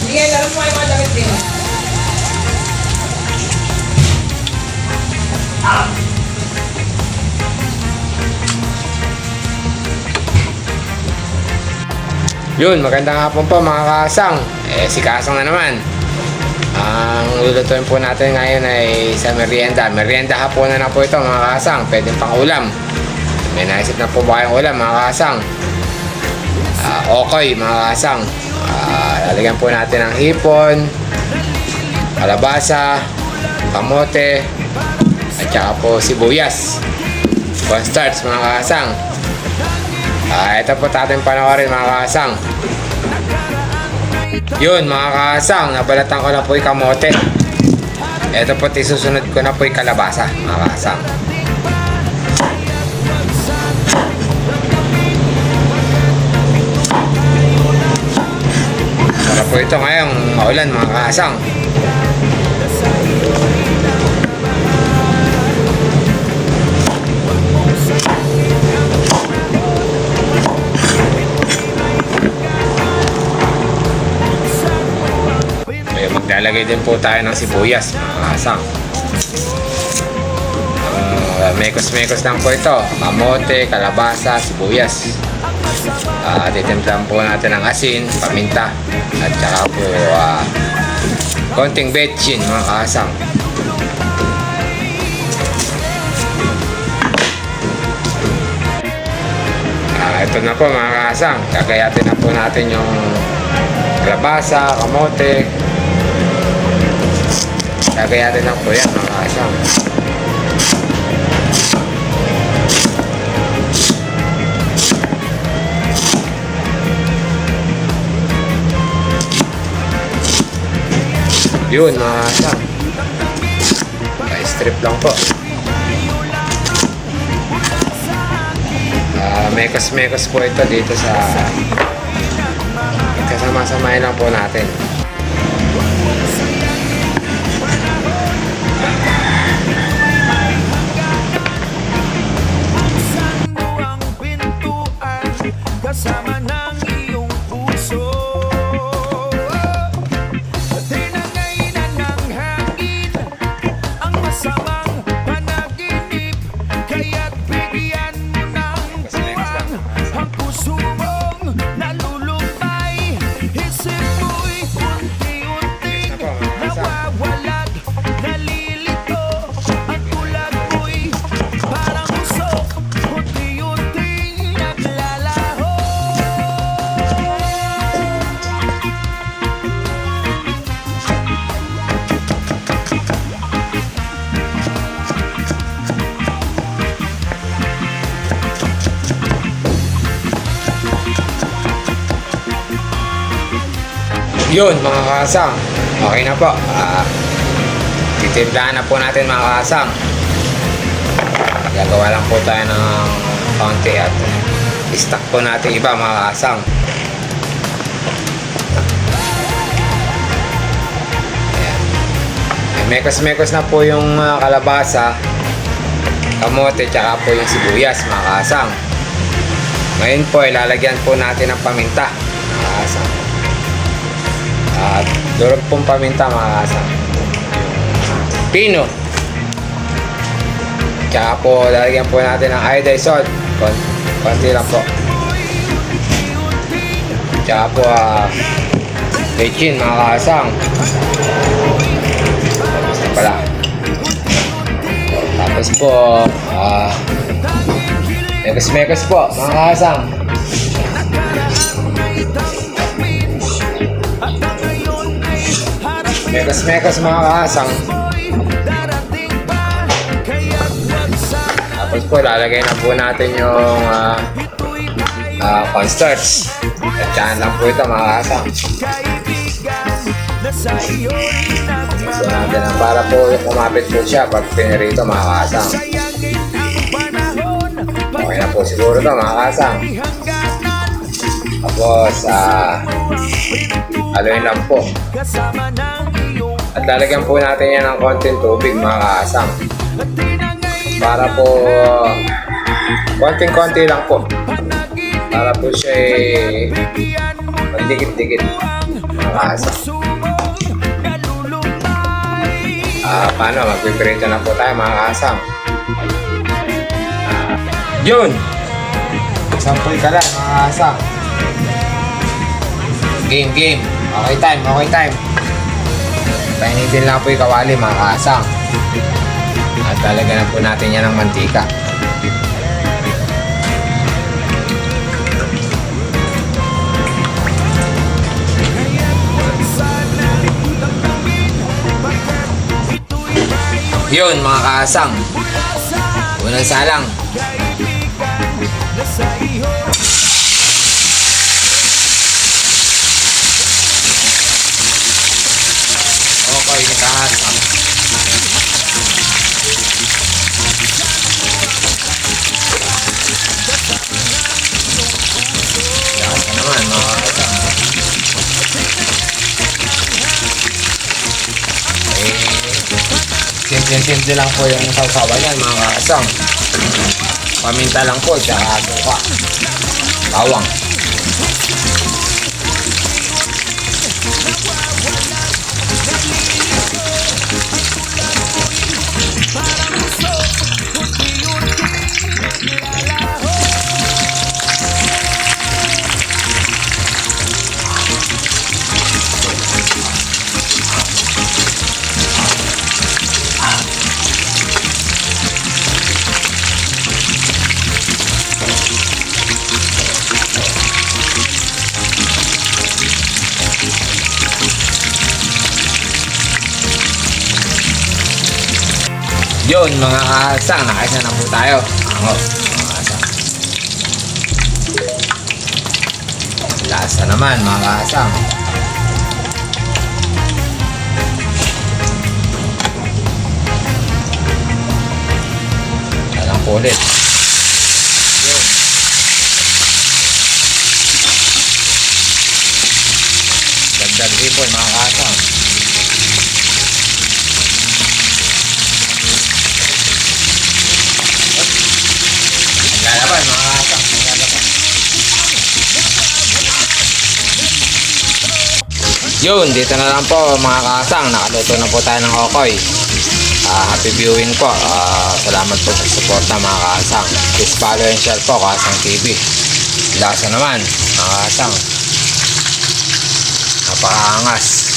Sige, laro mo yung mga damit din. Yun, magandang hapon po mga kasang. Si Kasang na naman. Ang lulutuin po natin ngayon ay sa merienda. Merienda hapunan na po ito mga kasang. Pwede pang ulam. May naisip na po ba kayong ulam mga kasang? Okay mga kasang. Lalagyan po natin ng hipon, kalabasa, kamote, at saka po sibuyas. Cornstarch mga kasang. Ito po ating panoorin mga kasang. Yun mga kasang, nabalatan ko na po yung kamote. Ito po isusunod ko na po yung kalabasa mga kasang. Sarap po ito ngayong maulan mga kasang. Maglalagay din po tayo ng sibuyas mga kasang. Mekos-mekos lang po ito. Kamote, kalabasa, sibuyas. Titimplahan po natin ng asin, paminta, at saka po konting betchin mga kasang. Ito na po mga kasang. Kagayatin na po natin yung kalabasa, kamote. Kagayatin lang po yan mga kasang. Yun mga kasang. Strip lang po. Mekos-mekos po ito dito sa kasama-samahin lang po natin. Kasama ng iyong puso, tinangainan ng hangin ang masamang panaginip, kaya't bigyan mo ng buwang ang puso mong nalulumbay. Isip mo'y unti-unting nawawalag, nalilito, ang tulad mo'y parang usok, unti-unting naglalaho. Yun mga kasang. Okay na po. Titimplahan na po natin mga kasang. Gagawa lang po tayo ng konti at stock po natin iba mga kasang. Ayan. Mekos-mekos na po yung kalabasa, kamote, tsaka po yung sibuyas mga kasang. Ngayon po ilalagyan po natin ng paminta mga kasang. At durog pong paminta mga kasang. Pino. Tsaka po lalagyan po natin ng iodized salt. Konti lang po. Tsaka po bechin mga kasang. Tapos na pala. Tapos po mekos-mekos po mga kasang. Mekos-mekos mga kasang. Tapos po lalagay na po natin yung cornstarch. Tatsahan lang po ito mga kasang. So natin na para po kumapit po siya pag pinirito mga kasang. Okay na po siguro ito mga kasang. Tapos haluin lang po. At lalagyan po natin yan ng konting tubig mga kasang. Para po konting-konti lang po. Para po siya magdikit-dikit. mga kaasang. Pusong nalulumbay. Paano? Magpiprito na po tayo mga kaasang. Yun! Sample ka lang mga kaasang. Game. Okay time. Painitin lang po yung kawali mga kaasang. At talagyan na po natin yan ng mantika. Yun mga kaasang. Unang salang. Okay, ni kaasang. Lasa naman mga kaasang. Simple lang po yung sausawan yan mga kaasang. Paminta lang po, tsaka suka. Bawang. Yun mga kaasang, nakaisa na po tayo. Ango, mga kaasang. Lasa naman mga kaasang. Alang po ulit. Yun. Dagdag hipon mga kaasang. Lalaban mga kaasang, lalaban. Yun, dito na lang po mga kaasang. Nakaluto na po tayo ng okoy. Happy viewing po. Salamat po sa suporta mga kaasang. Please follow and share po Kaasang TV. Lasa naman mga kaasang. Napakaangas.